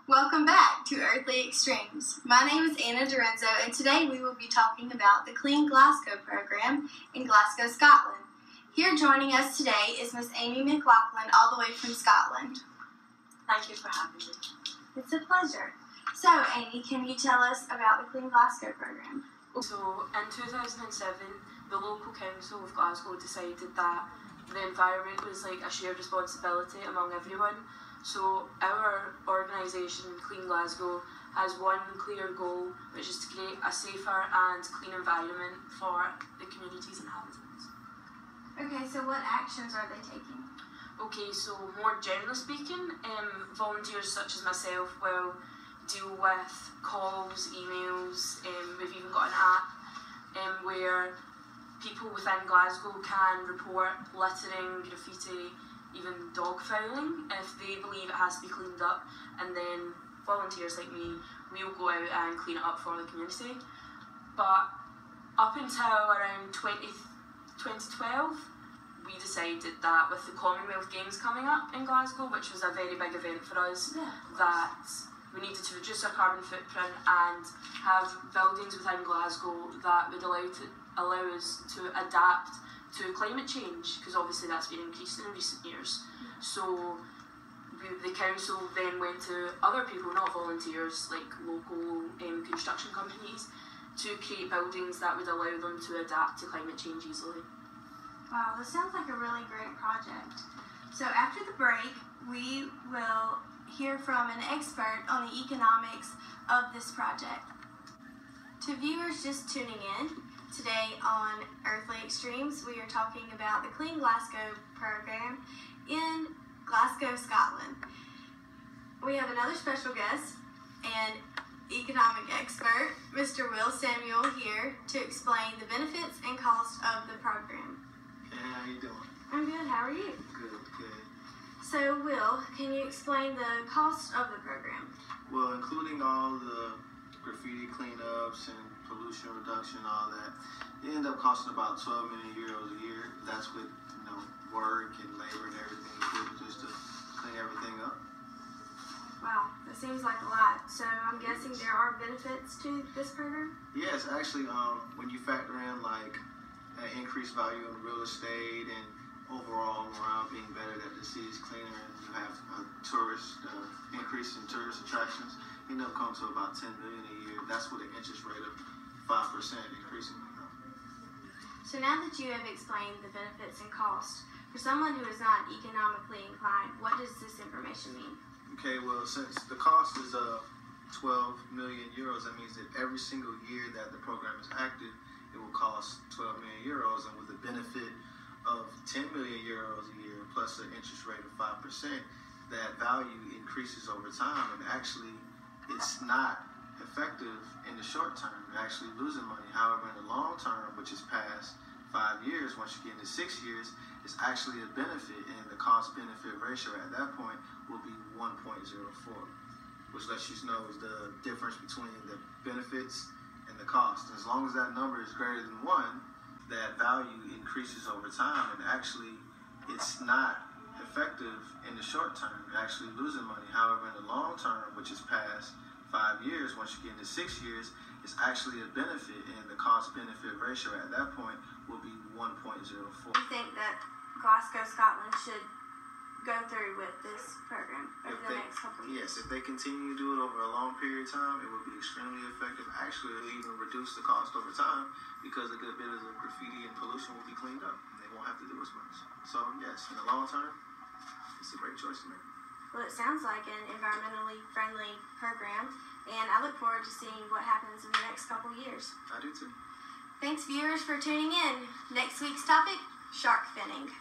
Welcome back to Earthly Extremes. My name is DeRienzo, and today we will be talking about the Clean Glasgow program in Glasgow, Scotland. Here joining us today is Miss Amy McLaughlin, all the way from Scotland. Thank you for having me. It's a pleasure. So, Amy, can you tell us about the Clean Glasgow program? So, in 2007, the local council of Glasgow decided that the environment was like a shared responsibility among everyone. So our organisation, Clean Glasgow, has one clear goal, which is to create a safer and clean environment for the community's inhabitants. Okay, so what actions are they taking? Okay, so more generally speaking, volunteers such as myself will deal with calls, emails, we've even got an app where people within Glasgow can report littering, graffiti, even dog fouling if they believe it has to be cleaned up, and then volunteers like me will go out and clean it up for the community. But up until around 2012, we decided that with the Commonwealth Games coming up in Glasgow, which was a very big event for us, that we needed to reduce our carbon footprint and have buildings within Glasgow that would allow us to adapt to climate change, because obviously that's been increasing in recent years. So the council then went to other people, not volunteers, like local construction companies, to create buildings that would allow them to adapt to climate change easily. Wow, this sounds like a really great project. So after the break, we will hear from an expert on the economics of this project. To viewers just tuning in, today on Earthly Extremes, we are talking about the Clean Glasgow program in Glasgow, Scotland. We have another special guest and economic expert, Mr. Will Samuel, here to explain the benefits and cost of the program. Hey, how you doing? I'm good. How are you? Good. So, Will, can you explain the cost of the program? Well, including all the graffiti cleanups and pollution reduction, all that, it ended up costing about 12 million euros a year. That's with work and labor and everything included, just to clean everything up. Wow, that seems like a lot. So I'm guessing there are benefits to this program? Yes, actually, when you factor in like an increased value in real estate and overall morale being better, that the city's cleaner, and you have increase in tourist attractions, you end up coming to about 10 million a year. That's with an interest rate of 5% increasing. So now that you have explained the benefits and cost, for someone who is not economically inclined, what does this information mean? Okay, well, since the cost is 12 million euros, that means that every single year that the program is active, it will cost 12 million euros, and with a benefit of 10 million euros a year plus an interest rate of 5%, that value increases over time, and actually it's not effective in the short term. You're actually losing money. However, in the long term, which is past 5 years, once you get into 6 years, it's actually a benefit, and the cost-benefit ratio at that point will be 1.04, which lets you know is the difference between the benefits and the cost. As long as that number is greater than 1, that value increases over time, and actually it's not effective in the short term. You're actually losing money. However, in the long term, which is past 5 years, once you get into 6 years, it's actually a benefit, and the cost-benefit ratio at that point will be 1.04. You think that Glasgow Scotland should go through with this program over the next couple of years? Yes, if they continue to do it over a long period of time, it will be extremely effective. Actually, it'll even reduce the cost over time, because a good bit of the graffiti and pollution will be cleaned up, and they won't have to do as much. So yes, in the long term, it's a great choice to make. Well, it sounds like an environmentally friendly program, and I look forward to seeing what happens in the next couple years. I do too. Thanks, viewers, for tuning in. Next week's topic, shark finning.